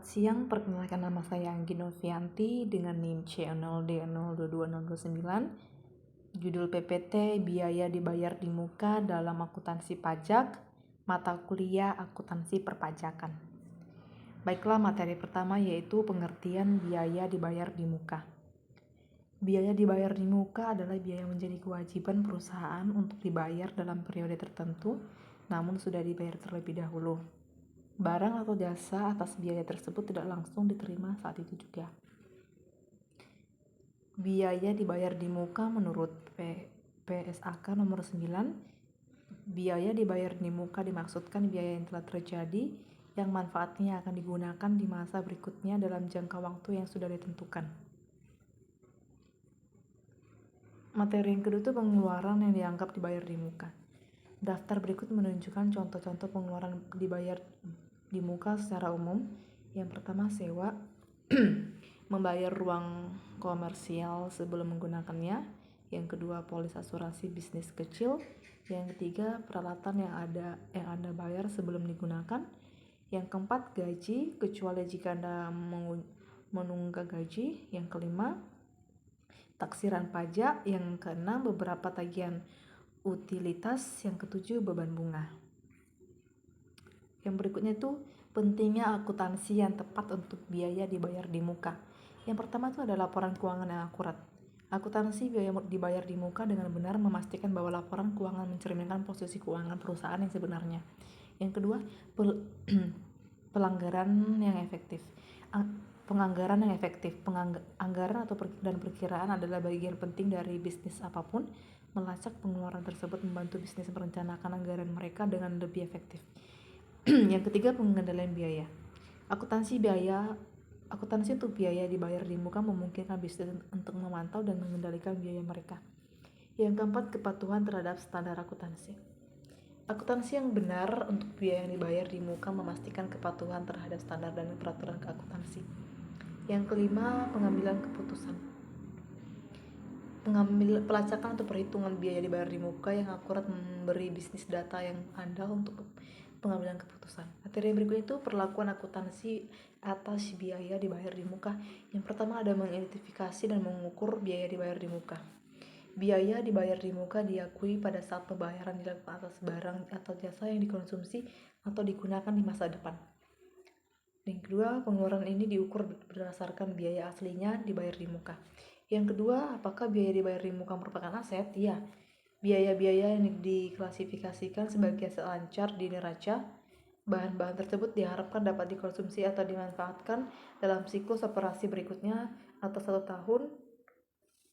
Selamat siang, perkenalkan nama saya Anggi Novianti dengan NIM C0D02209. Judul PPT biaya dibayar di muka dalam akuntansi pajak, mata kuliah akuntansi perpajakan. Baiklah, materi pertama yaitu pengertian biaya dibayar di muka. Biaya dibayar di muka adalah biaya yang menjadi kewajiban perusahaan untuk dibayar dalam periode tertentu, namun sudah dibayar terlebih dahulu. Barang atau jasa atas biaya tersebut tidak langsung diterima saat itu juga. Biaya dibayar di muka menurut PSAK nomor 9. Biaya dibayar di muka dimaksudkan biaya yang telah terjadi yang manfaatnya akan digunakan di masa berikutnya dalam jangka waktu yang sudah ditentukan. Materi yang kedua itu pengeluaran yang dianggap dibayar di muka. Daftar berikut menunjukkan contoh-contoh pengeluaran dibayar di muka secara umum. Yang pertama, sewa, membayar ruang komersial sebelum menggunakannya. Yang kedua, polis asuransi bisnis kecil. Yang ketiga, peralatan yang Anda bayar sebelum digunakan. Yang keempat, gaji, kecuali jika Anda menunggak gaji. Yang kelima, taksiran pajak. Yang keenam, beberapa tagihan utilitas. Yang ketujuh, beban bunga. Yang berikutnya itu pentingnya akuntansi yang tepat untuk biaya dibayar di muka. Yang pertama itu ada laporan keuangan yang akurat. Akuntansi biaya dibayar di muka dengan benar memastikan bahwa laporan keuangan mencerminkan posisi keuangan perusahaan yang sebenarnya. Yang kedua, pelanggaran yang efektif. Penganggaran yang efektif. Anggaran atau dan perkiraan adalah bagian penting dari bisnis apapun. Melacak pengeluaran tersebut membantu bisnis merencanakan anggaran mereka dengan lebih efektif. Yang ketiga, pengendalian biaya. Akuntansi untuk biaya dibayar di muka memungkinkan bisnis untuk memantau dan mengendalikan biaya mereka. Yang keempat, kepatuhan terhadap standar akuntansi. Akuntansi yang benar untuk biaya yang dibayar di muka memastikan kepatuhan terhadap standar dan peraturan akuntansi. Yang kelima, pengambilan keputusan. Pelacakan atau perhitungan biaya dibayar di muka yang akurat memberi bisnis data yang andal untuk pengambilan keputusan. Materi berikut itu perlakuan akuntansi atas biaya dibayar di muka. Yang pertama ada mengidentifikasi dan mengukur biaya dibayar di muka. Biaya dibayar di muka diakui pada saat pembayaran dilakukan atas barang atau jasa yang dikonsumsi atau digunakan di masa depan. Yang kedua, pengeluaran ini diukur berdasarkan biaya aslinya dibayar di muka. Yang kedua, apakah biaya dibayar di muka merupakan aset? Ya. Biaya-biaya yang diklasifikasikan sebagai aset lancar di neraca. Bahan-bahan tersebut diharapkan dapat dikonsumsi atau dimanfaatkan dalam siklus operasi berikutnya atau 1 tahun,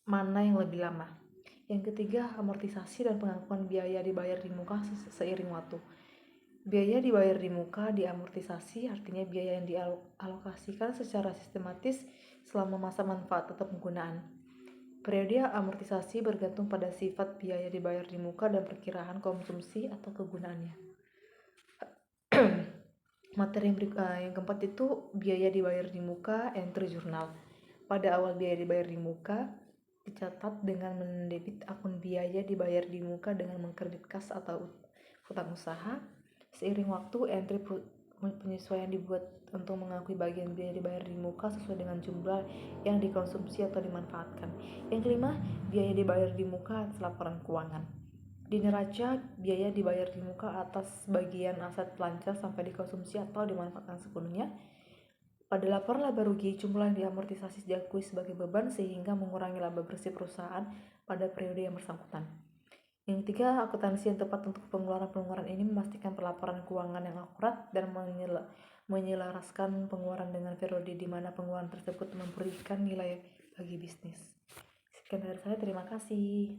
mana yang lebih lama. Yang ketiga, amortisasi dan pengakuan biaya dibayar di muka seiring waktu. Biaya dibayar di muka diamortisasi, artinya biaya yang dialokasikan secara sistematis selama masa manfaat atau penggunaan. Periode amortisasi bergantung pada sifat biaya dibayar di muka dan perkiraan konsumsi atau kegunaannya. Materi yang keempat itu biaya dibayar di muka, entry jurnal. Pada awal biaya dibayar di muka dicatat dengan mendebit akun biaya dibayar di muka dengan mengkredit kas atau utang usaha. Seiring waktu, entry penyesuaian dibuat untuk mengakui bagian biaya dibayar di muka sesuai dengan jumlah yang dikonsumsi atau dimanfaatkan. Yang kelima, biaya dibayar di muka atas laporan keuangan. Di neraca, biaya dibayar di muka atas bagian aset lancar sampai dikonsumsi atau dimanfaatkan sepenuhnya. Pada laporan laba rugi, jumlah yang diamortisasi diakui sebagai beban sehingga mengurangi laba bersih perusahaan pada periode yang bersangkutan. Yang ketiga, akuntansi yang tepat untuk pengeluaran ini memastikan pelaporan keuangan yang akurat dan menyelaraskan pengeluaran dengan periode di mana pengeluaran tersebut memberikan nilai bagi bisnis. Sekian dari saya, terima kasih.